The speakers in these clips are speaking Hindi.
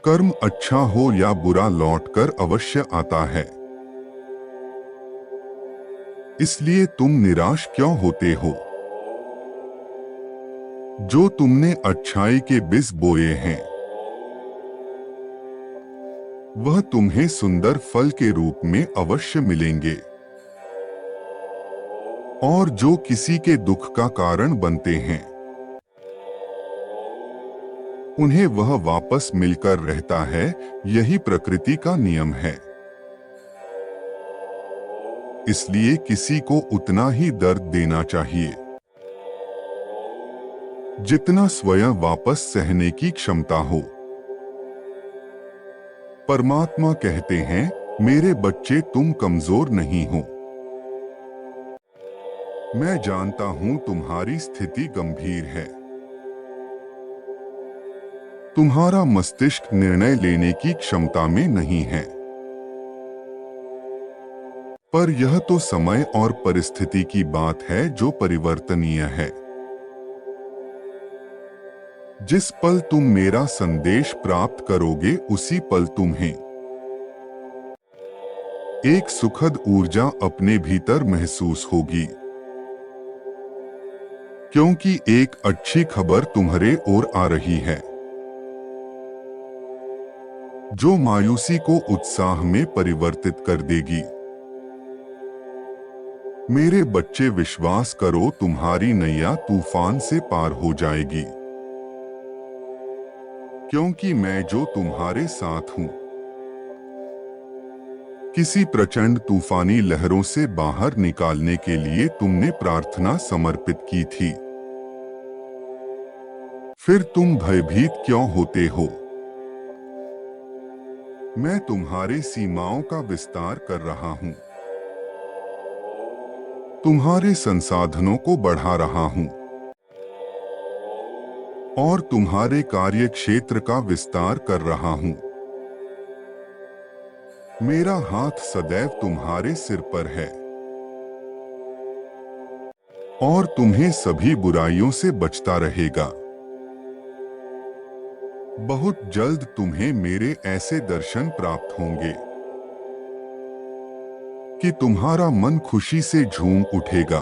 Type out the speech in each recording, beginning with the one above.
कर्म अच्छा हो या बुरा लौटकर अवश्य आता है। इसलिए तुम निराश क्यों होते हो? जो तुमने अच्छाई के बीज बोए हैं वह तुम्हें सुंदर फल के रूप में अवश्य मिलेंगे, और जो किसी के दुख का कारण बनते हैं उन्हें वह वापस मिलकर रहता है। यही प्रकृति का नियम है। इसलिए किसी को उतना ही दर्द देना चाहिए जितना स्वयं वापस सहने की क्षमता हो। परमात्मा कहते हैं, मेरे बच्चे तुम कमजोर नहीं हो। मैं जानता हूं तुम्हारी स्थिति गंभीर है। तुम्हारा मस्तिष्क निर्णय लेने की क्षमता में नहीं है, पर यह तो समय और परिस्थिति की बात है जो परिवर्तनीय है। जिस पल तुम मेरा संदेश प्राप्त करोगे उसी पल तुम्हें एक सुखद ऊर्जा अपने भीतर महसूस होगी, क्योंकि एक अच्छी खबर तुम्हारे ओर आ रही है जो मायूसी को उत्साह में परिवर्तित कर देगी। मेरे बच्चे, विश्वास करो, तुम्हारी नैया तूफान से पार हो जाएगी, क्योंकि मैं जो तुम्हारे साथ हूं। किसी प्रचंड तूफानी लहरों से बाहर निकालने के लिए तुमने प्रार्थना समर्पित की थी, फिर तुम भयभीत क्यों होते हो? मैं तुम्हारे सीमाओं का विस्तार कर रहा हूं, तुम्हारे संसाधनों को बढ़ा रहा हूं और तुम्हारे कार्य क्षेत्र का विस्तार कर रहा हूं। मेरा हाथ सदैव तुम्हारे सिर पर है और तुम्हें सभी बुराइयों से बचता रहेगा। बहुत जल्द तुम्हें मेरे ऐसे दर्शन प्राप्त होंगे कि तुम्हारा मन खुशी से झूम उठेगा।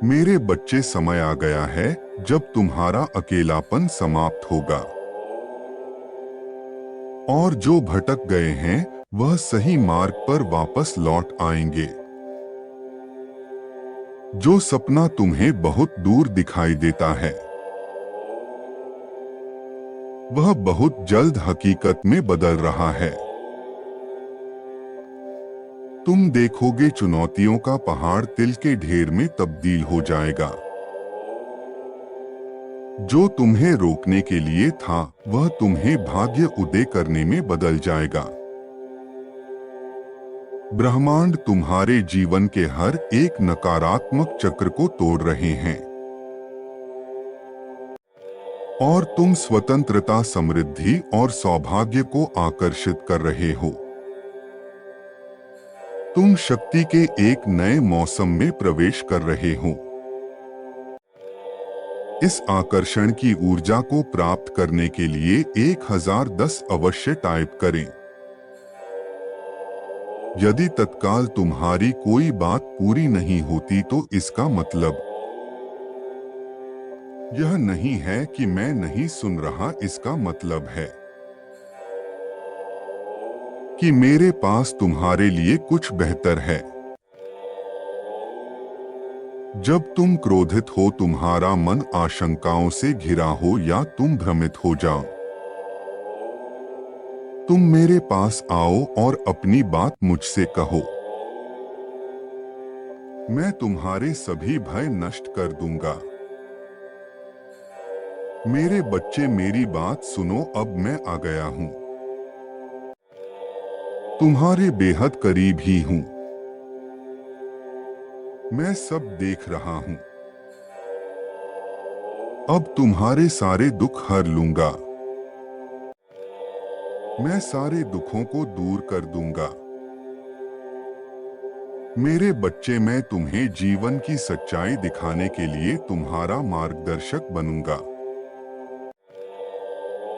मेरे बच्चे, समय आ गया है जब तुम्हारा अकेलापन समाप्त होगा, और जो भटक गए हैं वह सही मार्ग पर वापस लौट आएंगे। जो सपना तुम्हें बहुत दूर दिखाई देता है वह बहुत जल्द हकीकत में बदल रहा है। तुम देखोगे चुनौतियों का पहाड़ तिल के ढेर में तब्दील हो जाएगा। जो तुम्हें रोकने के लिए था वह तुम्हें भाग्य उदय करने में बदल जाएगा। ब्रह्मांड तुम्हारे जीवन के हर एक नकारात्मक चक्र को तोड़ रहे हैं और तुम स्वतंत्रता, समृद्धि और सौभाग्य को आकर्षित कर रहे हो। तुम शक्ति के एक नए मौसम में प्रवेश कर रहे हो। इस आकर्षण की ऊर्जा को प्राप्त करने के लिए 1010 अवश्य टाइप करें। यदि तत्काल तुम्हारी कोई बात पूरी नहीं होती तो इसका मतलब यह नहीं है कि मैं नहीं सुन रहा। इसका मतलब है कि मेरे पास तुम्हारे लिए कुछ बेहतर है। जब तुम क्रोधित हो, तुम्हारा मन आशंकाओं से घिरा हो या तुम भ्रमित हो जाओ, तुम मेरे पास आओ और अपनी बात मुझसे कहो। मैं तुम्हारे सभी भय नष्ट कर दूंगा। मेरे बच्चे, मेरी बात सुनो, अब मैं आ गया हूं। तुम्हारे बेहद करीब ही हूं। मैं सब देख रहा हूं। अब तुम्हारे सारे दुख हर लूंगा। मैं सारे दुखों को दूर कर दूंगा। मेरे बच्चे, मैं तुम्हें जीवन की सच्चाई दिखाने के लिए तुम्हारा मार्गदर्शक बनूंगा।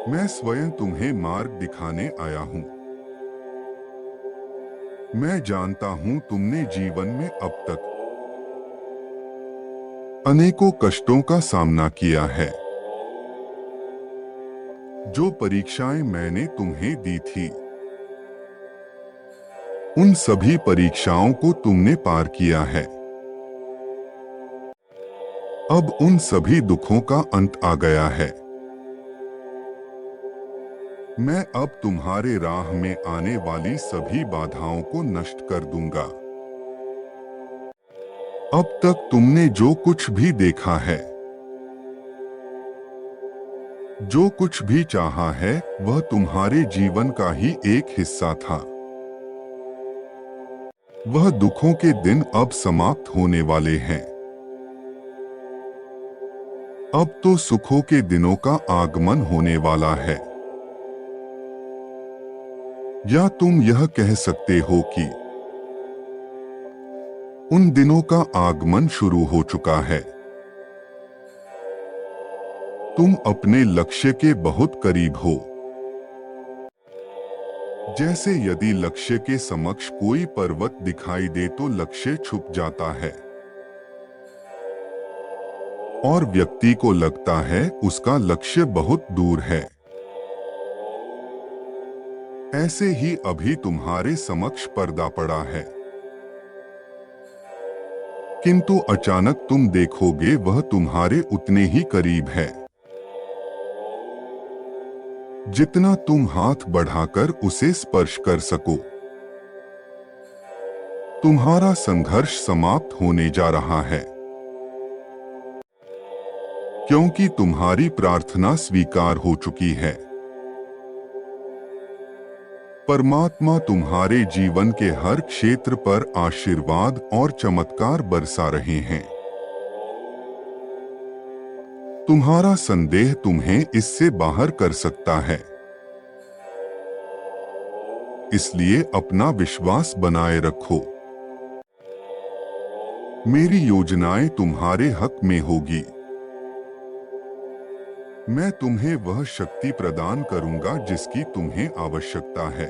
मैं स्वयं तुम्हें मार्ग दिखाने आया हूं। मैं जानता हूं तुमने जीवन में अब तक अनेकों कष्टों का सामना किया है। जो परीक्षाएं मैंने तुम्हें दी थी, उन सभी परीक्षाओं को तुमने पार किया है। अब उन सभी दुखों का अंत आ गया है। मैं अब तुम्हारे राह में आने वाली सभी बाधाओं को नष्ट कर दूंगा। अब तक तुमने जो कुछ भी देखा है, जो कुछ भी चाहा है, वह तुम्हारे जीवन का ही एक हिस्सा था। वह दुखों के दिन अब समाप्त होने वाले हैं। अब तो सुखों के दिनों का आगमन होने वाला है। या तुम यह कह सकते हो कि उन दिनों का आगमन शुरू हो चुका है। तुम अपने लक्ष्य के बहुत करीब हो। जैसे यदि लक्ष्य के समक्ष कोई पर्वत दिखाई दे तो लक्ष्य छुप जाता है और व्यक्ति को लगता है उसका लक्ष्य बहुत दूर है। ऐसे ही अभी तुम्हारे समक्ष पर्दा पड़ा है, किंतु अचानक तुम देखोगे वह तुम्हारे उतने ही करीब है जितना तुम हाथ बढ़ाकर उसे स्पर्श कर सको। तुम्हारा संघर्ष समाप्त होने जा रहा है, क्योंकि तुम्हारी प्रार्थना स्वीकार हो चुकी है। परमात्मा तुम्हारे जीवन के हर क्षेत्र पर आशीर्वाद और चमत्कार बरसा रहे हैं। तुम्हारा संदेह तुम्हें इससे बाहर कर सकता है, इसलिए अपना विश्वास बनाए रखो। मेरी योजनाएं तुम्हारे हक में होगी। मैं तुम्हें वह शक्ति प्रदान करूंगा जिसकी तुम्हें आवश्यकता है।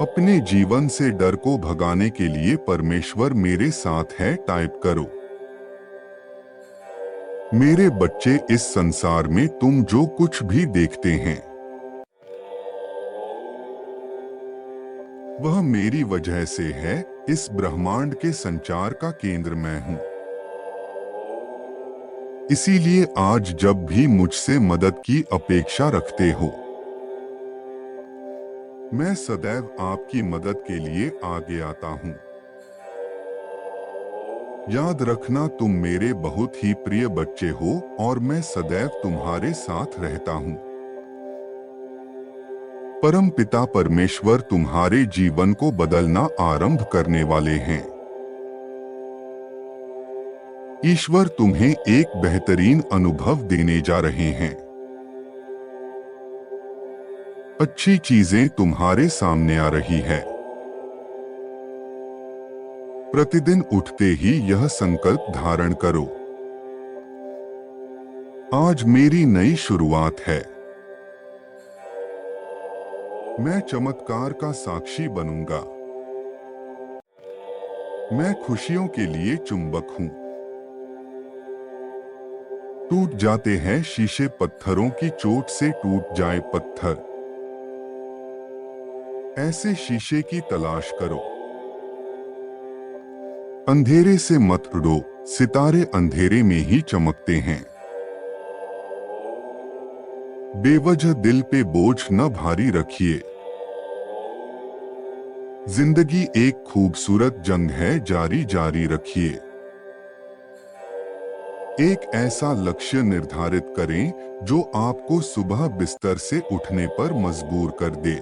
अपने जीवन से डर को भगाने के लिए परमेश्वर मेरे साथ है टाइप करो। मेरे बच्चे, इस संसार में तुम जो कुछ भी देखते हैं वह मेरी वजह से है। इस ब्रह्मांड के संचार का केंद्र मैं हूं। इसीलिए आज जब भी मुझसे मदद की अपेक्षा रखते हो, मैं सदैव आपकी मदद के लिए आगे आता हूं। याद रखना, तुम मेरे बहुत ही प्रिय बच्चे हो और मैं सदैव तुम्हारे साथ रहता हूं। परम पिता परमेश्वर तुम्हारे जीवन को बदलना आरंभ करने वाले हैं। ईश्वर तुम्हें एक बेहतरीन अनुभव देने जा रहे हैं। अच्छी चीजें तुम्हारे सामने आ रही है। प्रतिदिन उठते ही यह संकल्प धारण करो, आज मेरी नई शुरुआत है। मैं चमत्कार का साक्षी बनूंगा। मैं खुशियों के लिए चुंबक हूं। टूट जाते हैं शीशे, पत्थरों की चोट से टूट जाए पत्थर। ऐसे शीशे की तलाश करो। अंधेरे से मत डरो, सितारे अंधेरे में ही चमकते हैं। बेवजह दिल पे बोझ न भारी रखिए। जिंदगी एक खूबसूरत जंग है, जारी जारी रखिए। एक ऐसा लक्ष्य निर्धारित करें जो आपको सुबह बिस्तर से उठने पर मजबूर कर दे।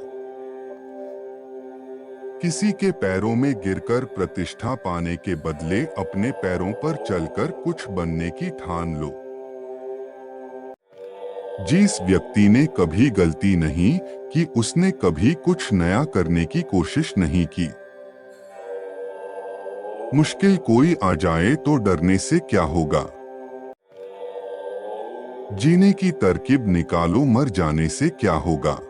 किसी के पैरों में गिरकर प्रतिष्ठा पाने के बदले अपने पैरों पर चलकर कुछ बनने की ठान लो। जिस व्यक्ति ने कभी गलती नहीं की, उसने कभी कुछ नया करने की कोशिश नहीं की। मुश्किल कोई आ जाए तो डरने से क्या होगा। जीने की तरकीब निकालो, मर जाने से क्या होगा।